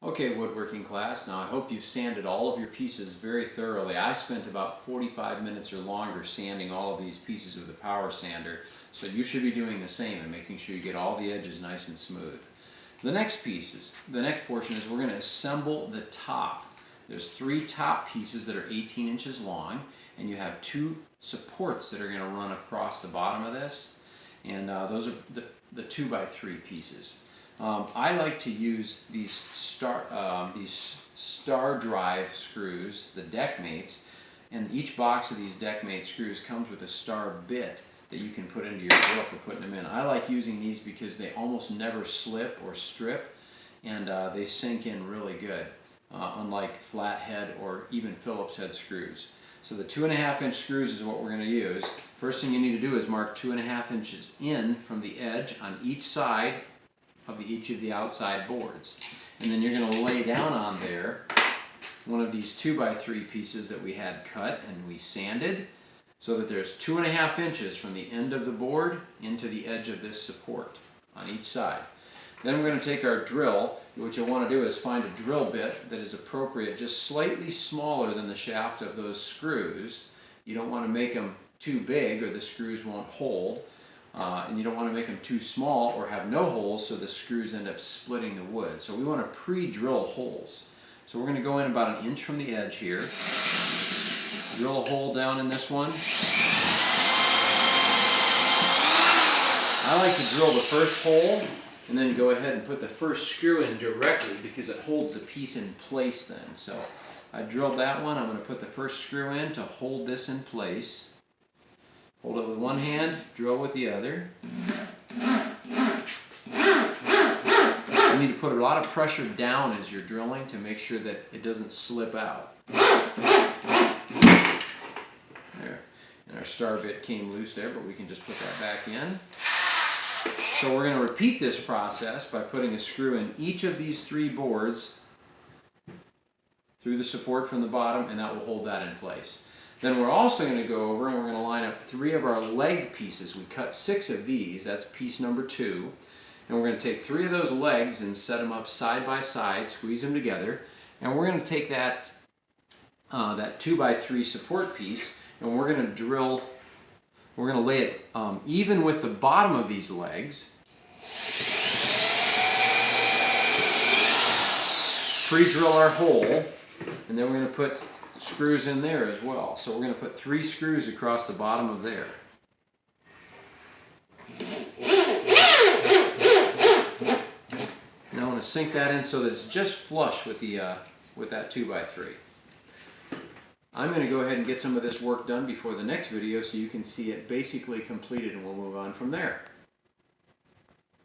Okay, woodworking class, now I hope you've sanded all of your pieces very thoroughly. I spent about 45 minutes or longer sanding all of these pieces with a power sander, so you should be doing the same and making sure you get all the edges nice and smooth. The next portion is we're going to assemble the top. There's 3 top pieces that are 18 inches long, and you have 2 supports that are going to run across the bottom of this, and those are the 2x3 pieces. I like to use these star drive screws, the deck mates, and each box of these deck mate screws comes with a star bit that you can put into your drill for putting them in. I like using these because they almost never slip or strip, and they sink in really good, unlike flathead or even Phillips head screws. So the 2.5 inch screws is what we're going to use. First thing you need to do is mark 2.5 inches in from the edge on each side of each of the outside boards. And then you're going to lay down on there one of these 2x3 pieces that we had cut and we sanded so that there's 2.5 inches from the end of the board into the edge of this support on each side. Then we're going to take our drill. What you'll want to do is find a drill bit that is appropriate, just slightly smaller than the shaft of those screws. You don't want to make them too big or the screws won't hold. And you don't want to make them too small or have no holes so the screws end up splitting the wood. So we want to pre-drill holes. So we're going to go in about 1 inch from the edge here. Drill a hole down in this one. I like to drill the first hole and then go ahead and put the first screw in directly because it holds the piece in place then. So I drilled that one. I'm going to put the first screw in to hold this in place. Hold it with one hand, drill with the other. You need to put a lot of pressure down as you're drilling to make sure that it doesn't slip out. There. And our star bit came loose there, but we can just put that back in. So we're going to repeat this process by putting a screw in each of these 3 boards through the support from the bottom, and that will hold that in place. Then we're also going to go over and we're going to line up 3 of our leg pieces. We cut 6 of these, that's piece number 2. And we're going to take 3 of those legs and set them up side by side, squeeze them together. And we're going to take that 2x3 support piece and we're going to drill, we're going to lay it even with the bottom of these legs. Pre-drill our hole, and then we're going to put screws in there as well. So we're going to put 3 screws across the bottom of there. Now I want to sink that in so that it's just flush with that 2x3. I'm going to go ahead and get some of this work done before the next video so you can see it basically completed, and we'll move on from there.